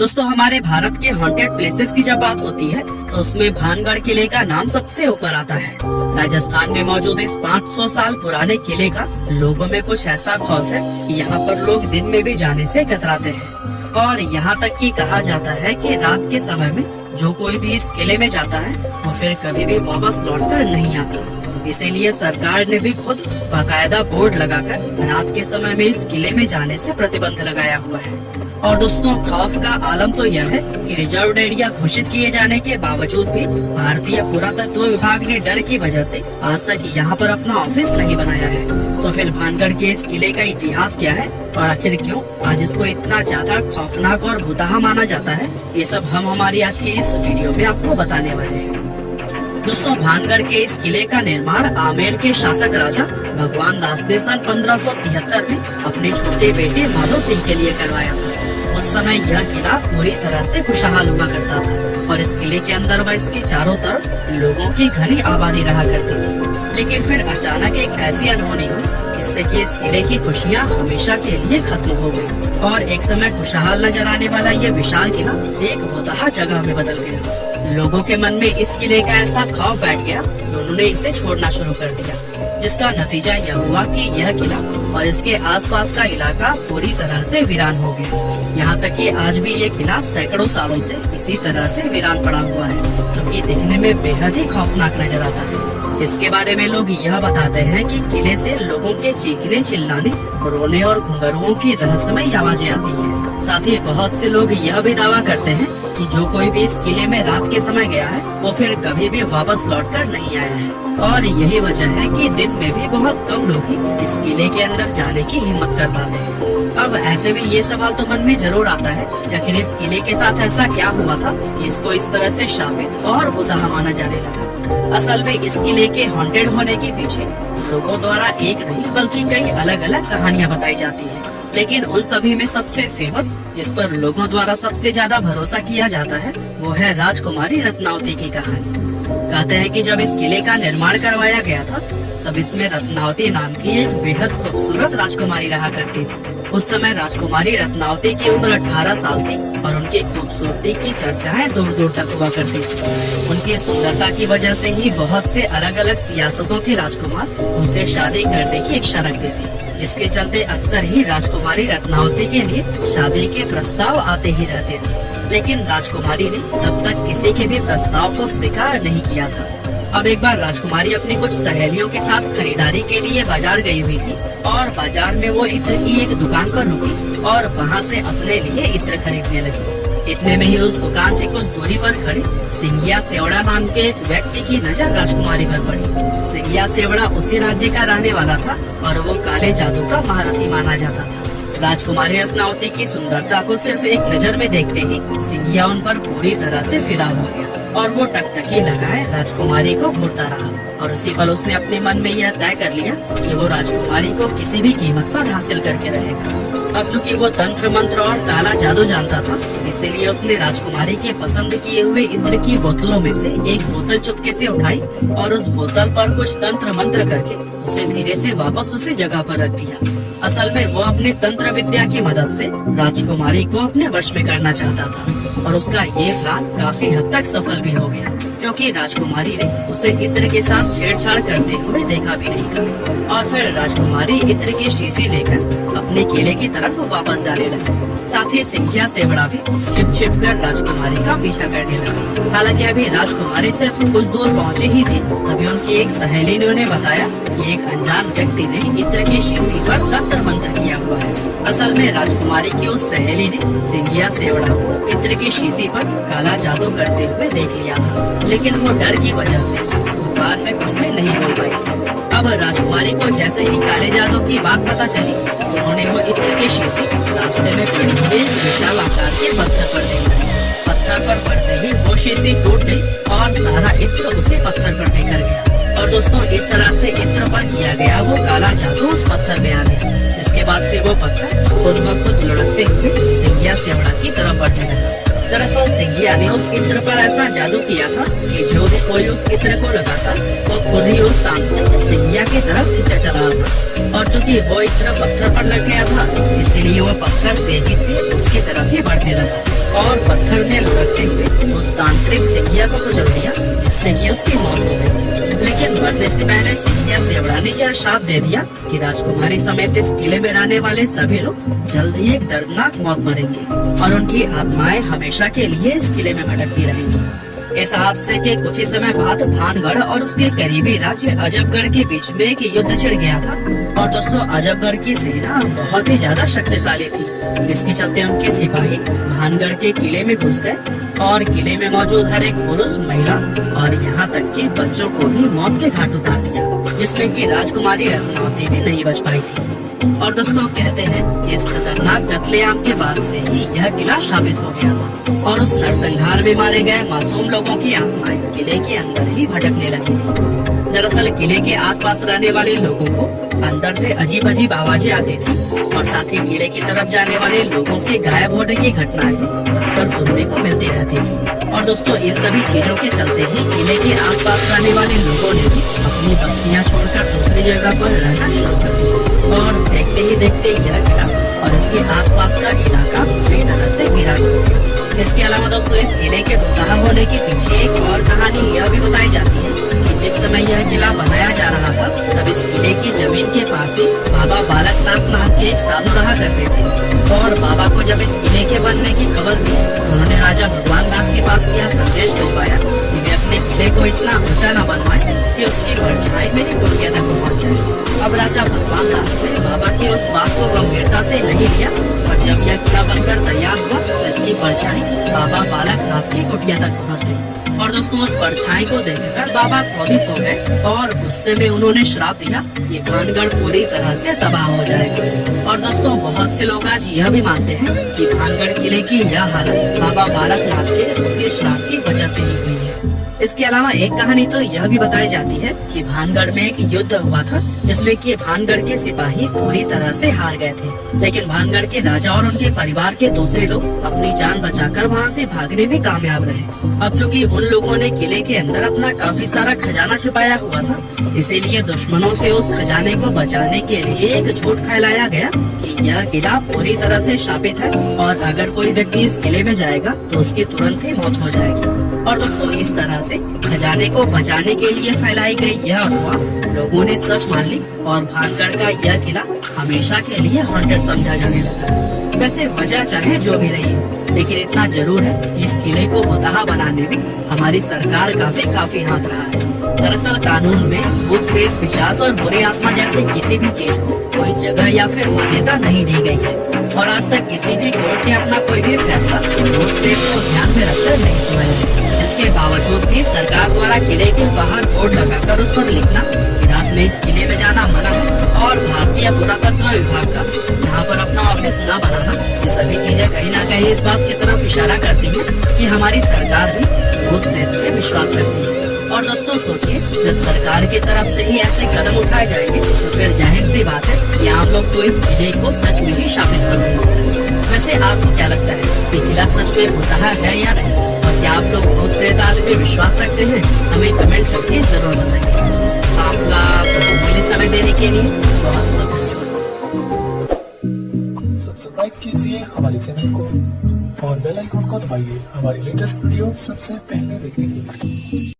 दोस्तों हमारे भारत के हॉन्टेड प्लेसेस की जब बात होती है तो उसमें भानगढ़ किले का नाम सबसे ऊपर आता है। राजस्थान में मौजूद इस 500 साल पुराने किले का लोगों में कुछ ऐसा खौफ है कि यहाँ पर लोग दिन में भी जाने से कतराते हैं और यहाँ तक कि कहा जाता है कि रात के समय में जो कोई भी इस किले में जाता है वो फिर कभी भी वापस लौटकर नहीं आता। इसीलिए सरकार ने भी खुद बाकायदा बोर्ड लगाकर रात के समय में इस किले में जाने से प्रतिबंध लगाया हुआ है। और दोस्तों खौफ का आलम तो यह है कि रिजर्व एरिया घोषित किए जाने के बावजूद भी भारतीय पुरातत्व विभाग ने डर की वजह से आज तक यहाँ पर अपना ऑफिस नहीं बनाया है। तो फिर भानगढ़ के इस किले का इतिहास क्या है और आखिर क्यों आज इसको इतना ज्यादा खौफनाक और भुतहा माना जाता है, ये सब हम हमारी आज की इस वीडियो में आपको बताने वाले हैं। दोस्तों भानगढ़ के इस किले का निर्माण आमेर के शासक राजा भगवान दास ने सन 1573 में अपने छोटे बेटे माधव सिंह के लिए करवाया था। उस समय यह किला पूरी तरह से खुशहाल हुआ करता था और इस किले के अंदर व इसके चारों तरफ लोगों की घनी आबादी रहा करती थी। लेकिन फिर अचानक एक ऐसी अनहोनी हुई जिससे कि इस किले की खुशियाँ हमेशा के लिए खत्म हो गई और एक समय खुशहाल नजर आने वाला यह विशाल किला एक भुतहा जगह में बदल गया। लोगों के मन में इस किले का ऐसा खौफ बैठ गया कि उन्होंने इसे छोड़ना शुरू कर दिया, जिसका नतीजा यह हुआ कि यह किला और इसके आसपास का इलाका पूरी तरह से वीरान हो गया। यहाँ तक कि आज भी ये किला सैकड़ों सालों से इसी तरह से वीरान पड़ा हुआ है, जो कि दिखने में बेहद ही खौफनाक नजर आता है। इसके बारे में लोग यह बताते हैं कि किले से लोगों के चीखने, चिल्लाने, रोने और घुंघरुओं की रहस्यमय आवाजें आती हैं। साथ ही बहुत से लोग यह भी दावा करते हैं कि जो कोई भी इस किले में रात के समय गया है वो फिर कभी भी वापस लौटकर नहीं आया है और यही वजह है कि दिन में भी बहुत कम लोग ही इस किले के अंदर जाने की हिम्मत कर पाते हैं। अब ऐसे में ये सवाल तो मन में जरूर आता है कि आखिर इस किले के साथ ऐसा क्या हुआ था कि इसको इस तरह से शापित और भुतहा माना जाने लगा। असल में इस किले के हॉन्टेड होने के पीछे लोगों द्वारा एक नहीं बल्कि कई अलग अलग कहानियाँ बताई जाती है, लेकिन उन सभी में सबसे फेमस, जिस पर लोगों द्वारा सबसे ज्यादा भरोसा किया जाता है, वो है राजकुमारी रत्नावती की कहानी। कहते हैं कि जब इस किले का निर्माण करवाया गया था तब इसमें रत्नावती नाम की एक बेहद खूबसूरत राजकुमारी रहा करती थी। उस समय राजकुमारी रत्नावती की उम्र 18 साल थी और उनकी खूबसूरती की चर्चाएं दूर दूर तक हुआ करती थी। उनकी सुंदरता की वजह से ही बहुत से अलग अलग सियासतों के राजकुमार उनसे शादी करने की इच्छा रखते थे, जिसके चलते अक्सर ही राजकुमारी रत्नावती के लिए शादी के प्रस्ताव आते ही रहते थे। लेकिन राजकुमारी ने तब तक किसी के भी प्रस्ताव को स्वीकार नहीं किया था। अब एक बार राजकुमारी अपनी कुछ सहेलियों के साथ खरीदारी के लिए बाजार गई हुई थी और बाजार में वो इत्र की एक दुकान पर रुकी और वहाँ से अपने लिए इत्र खरीदने लगी। इतने में ही उस दुकान से कुछ दूरी पर खड़े सिंगिया सेवड़ा नाम के एक व्यक्ति की नजर राजकुमारी पर पड़ी। सिंगिया सेवड़ा उसी राज्य का रहने वाला था और वो काले जादू का महारथी माना जाता था। राजकुमारी रत्नावती की सुंदरता को सिर्फ एक नजर में देखते ही सिंगिया उन पर पूरी तरह से फिदा हो गया और वो टकटकी लगाए राजकुमारी को घूरता रहा और उसी पल उसने अपने मन में यह तय कर लिया कि वो राजकुमारी को किसी भी कीमत पर हासिल करके रहेगा। अब चूंकि वो तंत्र मंत्र और काला जादू जानता था, इसीलिए उसने राजकुमारी के पसंद किए हुए इत्र की बोतलों में से एक बोतल चुपके से उठाई और उस बोतल पर कुछ तंत्र मंत्र करके उसे धीरे से वापस उसी जगह पर रख दिया। असल में वो अपने तंत्र विद्या की मदद से राजकुमारी को अपने वश में करना चाहता था और उसका ये प्लान काफी हद तक सफल भी हो गया, क्योंकि राजकुमारी ने उसे इत्र के साथ छेड़छाड़ करते हुए देखा भी नहीं था और फिर राजकुमारी इत्र की शीशी लेकर अपने किले की तरफ वापस जाने लगी। साथ ही सिंगिया सेवड़ा भी छिप छिप कर राजकुमारी का पीछा करने लगी। हालांकि अभी राजकुमारी सिर्फ कुछ दूर पहुंची ही थी, तभी उनकी एक सहेली ने उन्हें बताया कि एक अनजान व्यक्ति ने इत्र की शीशी पर तंत्र मंत्र किया हुआ है। असल में राजकुमारी की उस सहेली ने सिंगिया सेवड़ा को इत्र की शीशी पर काला जादू करते हुए देख लिया था, लेकिन वो डर की वजह से दुकान में कुछ भी नहीं बोल पाई। अब राजकुमारी को जैसे ही काले जादू की बात पता चली, उन्होंने वो इत्र की शीशी रास्ते में पड़ी हुई विशाल आकार के पत्थर पर देखी। पत्थर पर पड़ते ही वो शीशी टूट गई और सारा इत्र उसी पत्थर पर बिखर गया। और दोस्तों इस तरह से इत्र पर किया गया वो काला जादू उस पत्थर में आ गया। इसके बाद से वो पत्थर खुद ब खुद लुढ़कते हुए सिंगिया सेवड़ा की तरफ बढ़ने लगा। दरअसल सिंगिया ने उस इत्र पर ऐसा जादू किया था कि जो भी कोई उस इत्र को लगाता वो खुद ही उस तांत्रिक सिंगिया की तरफ खींचा चला था और चूंकि वो इत्र पत्थर पर लग गया था, इसीलिए वो पत्थर तेजी से उसकी तरफ ही बढ़ने लगा। और पत्थर में लुढ़कते हुए उस तांत्रिक सिंघिया को कुचल दिया, जिससे कि उसकी मौत हो गई। लेकिन मरने से पहले सिंघिया सेवड़ा ने यह श्राप दे दिया कि राजकुमारी समेत इस किले में रहने वाले सभी लोग जल्द ही एक दर्दनाक मौत मरेंगे और उनकी आत्माएं हमेशा के लिए इस किले में भटकती रहेंगी। इस हादसे के कुछ ही समय बाद भानगढ़ और उसके करीबी राज्य अजबगढ़ के बीच में एक युद्ध छिड़ गया था। और दोस्तों, अजबगढ़ की सेना बहुत ही ज्यादा शक्तिशाली थी, जिसके चलते उनके सिपाही भानगढ़ के किले में घुस गए और किले में मौजूद हर एक पुरुष, महिला और यहाँ तक कि बच्चों को भी मौत के घाट उतार दिया, जिसमें कि राजकुमारी रत्नावती भी नहीं बच पाई थी। और दोस्तों, कहते हैं कि इस खतरनाक कत्लेआम के बाद से ही यह किला शापित हो गया था और उस नरसंहार में मारे गए मासूम लोगों की आत्माएं किले के अंदर ही भटकने लगी थी। दरअसल किले के आसपास रहने वाले लोगों को अंदर से अजीब अजीब आवाजें आती थी और साथ ही किले की तरफ जाने वाले लोगों के गायब होने की घटनाएं अक्सर सुनने को मिलती रहती थी। और दोस्तों, इन सभी चीजों के चलते ही किले के आसपास रहने वाले लोगों ने भी अपनी बस्तियां छोड़कर दूसरी जगह पर रहना शुरू कर दिया और देखते ही देखते यह किला और इसके आसपास का इलाका पूरी तरह से वीरान हो गया। इसके अलावा दोस्तों, इस किले के बुतहा होने के पीछे एक और कहानी यह भी बताई जाती है कि जिस समय यह किला बनाया जा रहा था, तब इस किले की जमीन के पास ही बाबा बालकनाथ नाम के एक साधु रहा करते थे। और बाबा को जब इस किले के बनने की खबर मिली, उन्होंने राजा भगवान दास के पास यह संदेश भिजवाया कि वे अपने किले को इतना ऊंचा न बनवाए कि उसकी परछाई मेरी कुटिया तक पहुँच जाए। अब राजा भगवान दास ने बाबा की उस बात को गंभीरता से नहीं लिया और जब यह किला बनकर तैयार हुआ तो इसकी परछाई बाबा बालकनाथ की कुटिया तक पहुँच गई। और दोस्तों, उस परछाई को देखकर बाबा क्रोधित हो गए और गुस्से में उन्होंने श्राप दिया कि भानगढ़ पूरी तरह से तबाह हो जाएगा। और दोस्तों, बहुत से लोग आज यह भी मानते हैं कि भानगढ़ किले की यह हालत बाबा बालकनाथ के उसी श्राप की वजह से ही हुई है। इसके अलावा एक कहानी तो यह भी बताई जाती है कि भानगढ़ में एक युद्ध हुआ था, जिसमें कि भानगढ़ के सिपाही पूरी तरह से हार गए थे, लेकिन भानगढ़ के राजा और उनके परिवार के दूसरे लोग अपनी जान बचाकर वहां से भागने में कामयाब रहे। अब चूँकि उन लोगों ने किले के अंदर अपना काफी सारा खजाना छिपाया हुआ था, इसीलिए दुश्मनों से उस खजाने को बचाने के लिए एक झूठ फैलाया गया कि यह किला पूरी तरह से शापित है और अगर कोई व्यक्ति इस किले में जाएगा तो उसकी तुरंत ही मौत हो जाएगी। और दोस्तों, इस तरह से खजाने को बचाने के लिए फैलाई गई यह अफवाह लोगों ने सच मान ली और भानगढ़ का यह किला हमेशा के लिए हॉन्टेड समझा जाने लगा। वैसे वजह चाहे जो भी रही हो, लेकिन इतना जरूर है कि इस किले को मुतहा बनाने में हमारी सरकार का भी काफी हाथ रहा है। दरअसल कानून में भूत प्रेत पिशाच और बुरी आत्मा जैसे किसी भी चीज को कोई जगह या फिर मान्यता नहीं दी गई है और आज तक किसी भी कोर्ट ने अपना कोई भी फैसला भूत प्रेत को ध्यान में रखकर नहीं सुनाया। इसके बावजूद भी सरकार द्वारा किले के बाहर बोर्ड लगाकर उस पर लिखना कि रात में इस किले में जाना मना है और भारतीय पुरातत्व विभाग का यहाँ पर अपना ऑफिस न बनाना, ये सभी चीजें कहीं न कहीं इस बात की तरफ इशारा करती है कि हमारी सरकार भी भूत प्रेत में विश्वास रखती है। और दोस्तों, सोचिए, जब सरकार की तरफ से ही ऐसे कदम उठाए जाएंगे तो फिर जाहिर सी बात है कि आम लोग तो इस किले को सच में ही शामिल समझेंगे। वैसे आपको क्या लगता है कि किला सच में मुतहा है या नहीं, और क्या आप लोग भूत प्रेत आदि पे विश्वास रखते हैं? हमें कमेंट करके जरूर बताइए। आपका मूल्य समय देने के लिए बहुत बहुत धन्यवाद। सब्सक्राइब कीजिए हमारे चैनल को और बेल आइकन को दबाइए हमारी लेटेस्ट वीडियो सबसे पहले देखने के लिए।